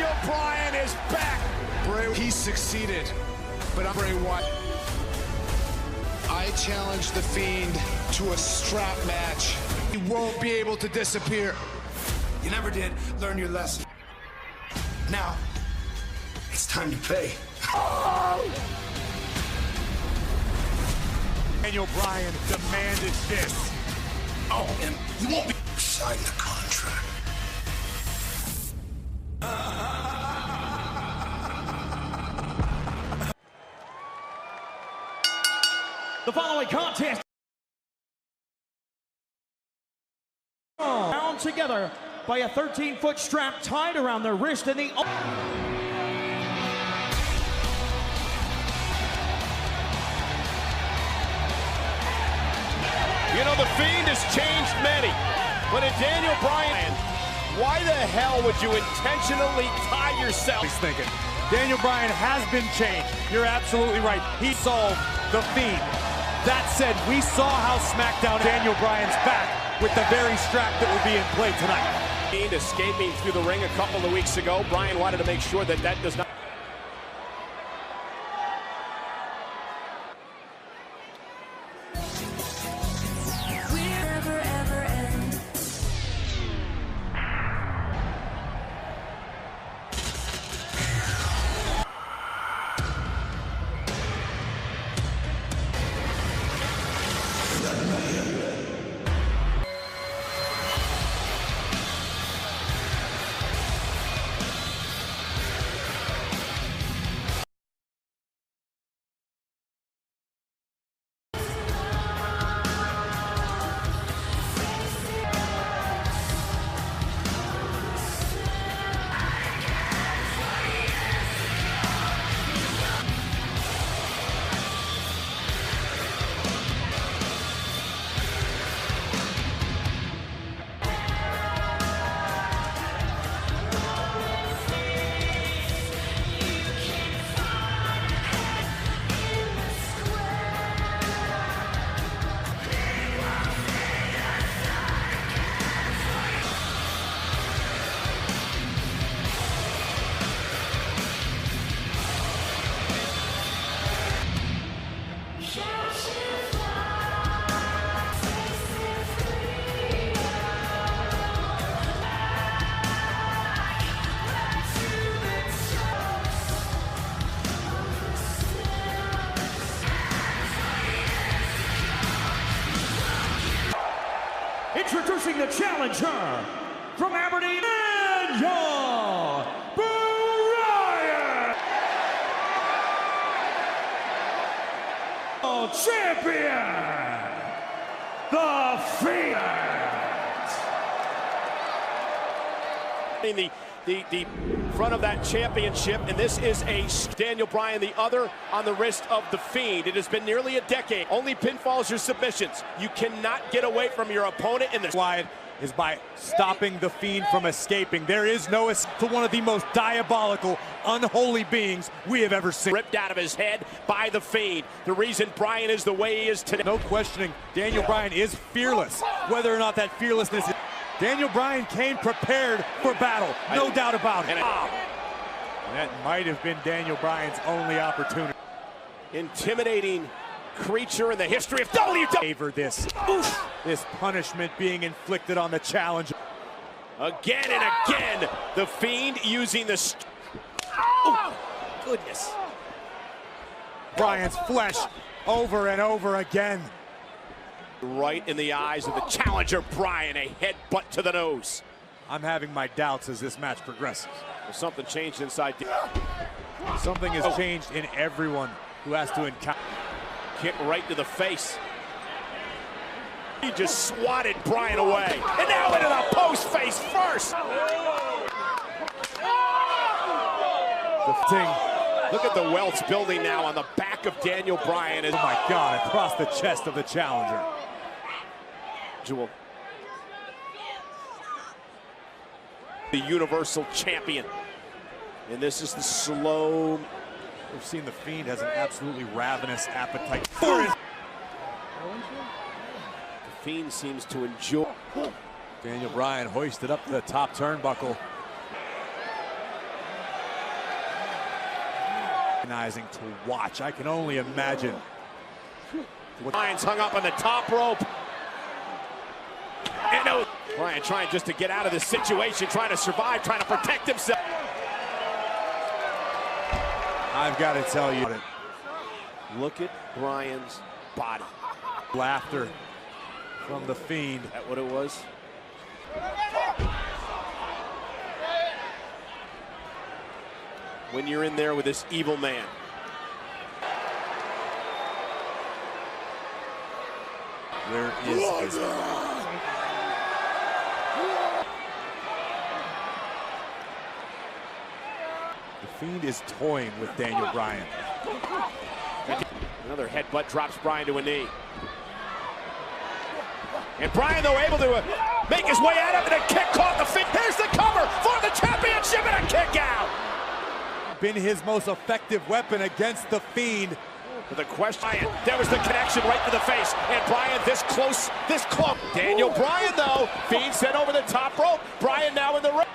Daniel Bryan is back. He succeeded, but I'm Bray Wyatt. I challenge The Fiend to a strap match. He won't be able to disappear. You never did learn your lesson. Now, it's time to pay. Daniel Bryan demanded this. Oh, and you won't be signing the contract. The following contest bound together by a 13-foot strap tied around their wrist and the You know, The Fiend has changed many, but in Daniel Bryan, why the hell would you intentionally tie yourself? He's thinking, Daniel Bryan has been changed. You're absolutely right. He solved The Fiend. That said, we saw how SmackDown Daniel Bryan's back with the very strap that will be in play tonight. Fiend escaping through the ring a couple of weeks ago. Bryan wanted to make sure that that does not. Introducing the challenger from Aberdeen, Daniel Bryan, champion, The Fiend. The front of that championship, and this is a Daniel Bryan, the other on the wrist of The Fiend. It has been nearly a decade. Only pinfalls or submissions. You cannot get away from your opponent in this. Wyatt is by stopping The Fiend from escaping. There is no escape to one of the most diabolical, unholy beings we have ever seen. Ripped out of his head by The Fiend. The reason Bryan is the way he is today. No questioning, Daniel Bryan is fearless. Whether or not that fearlessness is... Daniel Bryan came prepared for battle, no doubt about it. That might have been Daniel Bryan's only opportunity. Intimidating creature in the history of WWE. Favor this punishment being inflicted on the challenger. Again and again, The Fiend using the... Oh, goodness. Bryan's flesh over and over again. Right in the eyes of the challenger, Bryan, a headbutt to the nose. I'm having my doubts as this match progresses. Well, something changed inside. Something has changed in everyone who has to encounter. Kick right to the face. He just swatted Bryan away. And now into the post face first. The thing. Look at the welts building now on the back of Daniel Bryan. Oh my God, across the chest of the challenger. Jewel. The Universal Champion. And this is the slow. We've seen The Fiend has an absolutely ravenous appetite for his. The Fiend seems to enjoy. Daniel Bryan hoisted up the top turnbuckle. To watch. I can only imagine. Bryan's hung up on the top rope. And Bryan trying just to get out of this situation, trying to survive, trying to protect himself. I've got to tell you. Look at Bryan's body. Laughter from the Fiend. Is that what it was? When you're in there with this evil man. Where is his... The Fiend is toying with Daniel Bryan. Another headbutt drops Bryan to a knee. And Bryan, though, able to make his way out of it, and a kick caught the Fiend. Here's the cover for the championship and a kick out. Been his most effective weapon against the Fiend. The question, there was the connection right to the face, and Bryan this close, this close. Daniel Bryan, though, Fiend sent over the top rope. Bryan now in the ring.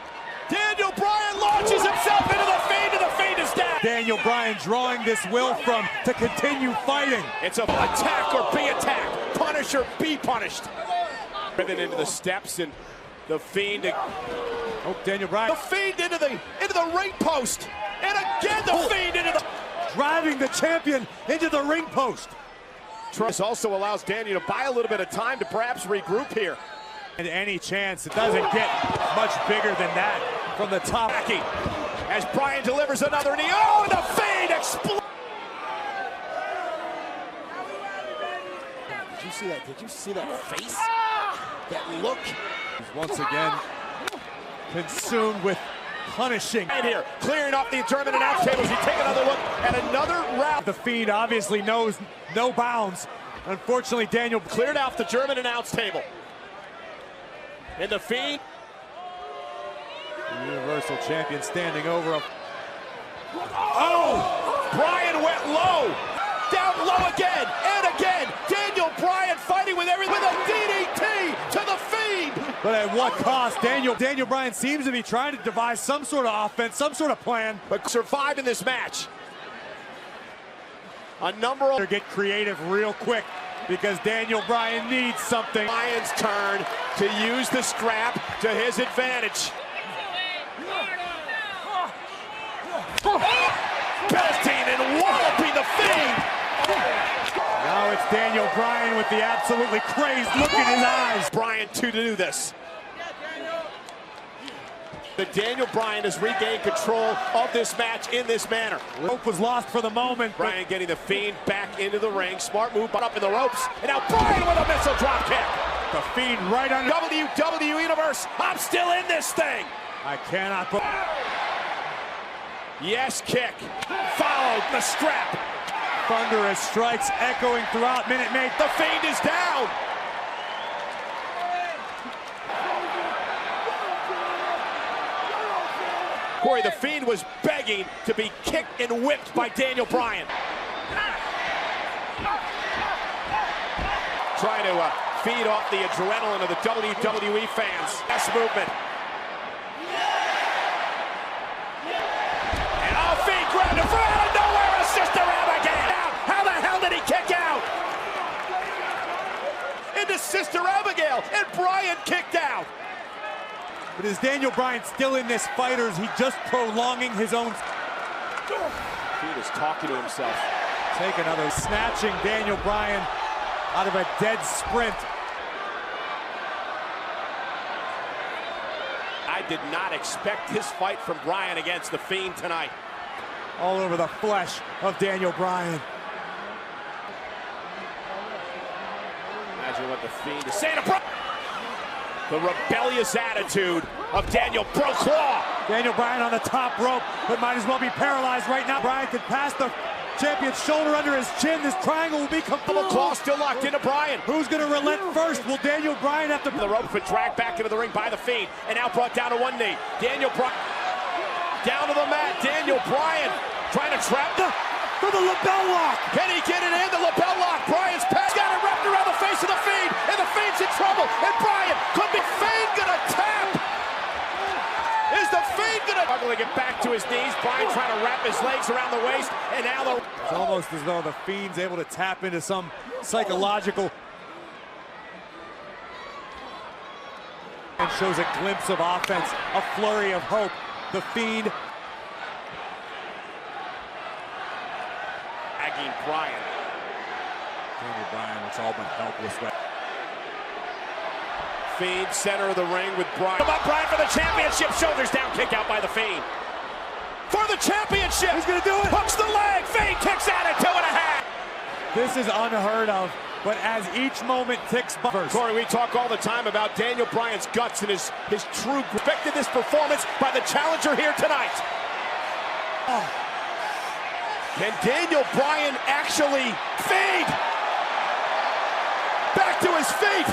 Daniel Bryan launches himself into the Fiend, and the Fiend is down. Daniel Bryan drawing this will from to continue fighting. It's a attack or be attacked, punish or be punished. Driven into the steps, and the Fiend. Oh, Daniel Bryan. The Fiend into the ring post, and again the Fiend into the. Driving the champion into the ring post. This also allows Daniel to buy a little bit of time to perhaps regroup here. And any chance, it doesn't get much bigger than that from the top. As Bryan delivers another knee. Oh, and the Fiend explodes. Did you see that? Did you see that face? That look? He's once again consumed with punishing. Right here, clearing off the German announce tables. He take another look at another round. The Fiend obviously knows no bounds. Unfortunately, Daniel cleared off the German announce table. And the Fiend. The Universal Champion standing over him. Oh! Bryan went low. Down low again and again. Daniel Bryan fighting with everything with a DDT to the Fiend. But at what cost? Daniel Bryan seems to be trying to devise some sort of offense, some sort of plan. But survive in this match. A number of... Get creative real quick because Daniel Bryan needs something. Bryan's turn to use the scrap to his advantage. Belting and walloping the Fiend. Now it's Daniel Bryan with the absolutely crazed look in his eyes. Bryan to do this. The Daniel Bryan has regained control of this match in this manner. Hope was lost for the moment. Bryan getting the Fiend back into the ring. Smart move, but up in the ropes. And now Bryan with a missile drop kick. The Fiend right under. WWE Universe, I'm still in this thing. I cannot. Yes, kick. Followed the strap. Thunderous strikes echoing throughout Minute Maid. The Fiend is down. Corey, the Fiend was begging to be kicked and whipped by Daniel Bryan. Trying to feed off the adrenaline of the WWE fans. Best movement. And Fiend grabbed him from out of nowhere. A Sister Abigail. How the hell did he kick out? Into Sister Abigail, and Bryan kicked out. But is Daniel Bryan still in this fight, or is he just prolonging his own? Fiend is talking to himself. Take another, snatching Daniel Bryan out of a dead sprint. I did not expect this fight from Bryan against the Fiend tonight. All over the flesh of Daniel Bryan. Imagine what the Fiend is saying to Bryan. The rebellious attitude of Daniel Claw. Daniel Bryan on the top rope, but might as well be paralyzed right now. Bryan could pass the champion's shoulder under his chin. This triangle will be complete. Claw still locked into Bryan. Who's going to relent first? Will Daniel Bryan have to... The rope been dragged back into the ring by the Fiend, and now brought down to one knee. Daniel Bryan down to the mat. Daniel Bryan trying to trap for the lapel lock. Can he get it in? The lapel lock. Bryan's pass got it wrapped around the face of the Fiend, and the Fiend's in trouble. And Bryan, could be Fiend gonna tap? Is the Fiend gonna struggle to get back to his knees. Bryan trying to wrap his legs around the waist, and now the... It's almost as though the Fiend's able to tap into some psychological... and shows a glimpse of offense, a flurry of hope. The Fiend... tagging Bryan. Daniel Bryan looks all but helpless. Fiend, center of the ring with Bryan. About Bryan for the championship. Shoulders down, kick out by the Fiend. For the championship. He's gonna do it. Hooks the leg. Fiend kicks out at 2.5. This is unheard of, but as each moment ticks by. Corey, we talk all the time about Daniel Bryan's guts and his true respected this performance by the challenger here tonight. Oh. Can Daniel Bryan actually fade? Back to his feet.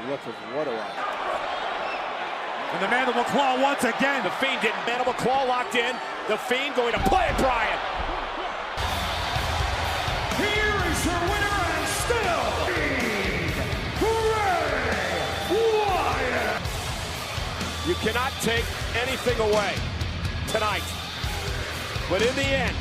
Look of what a lot. And the mandible claw once again. The Fiend getting mandible claw locked in. The Fiend going to play Bryan. Here is your winner and still Bray Wyatt. You cannot take anything away tonight. But in the end,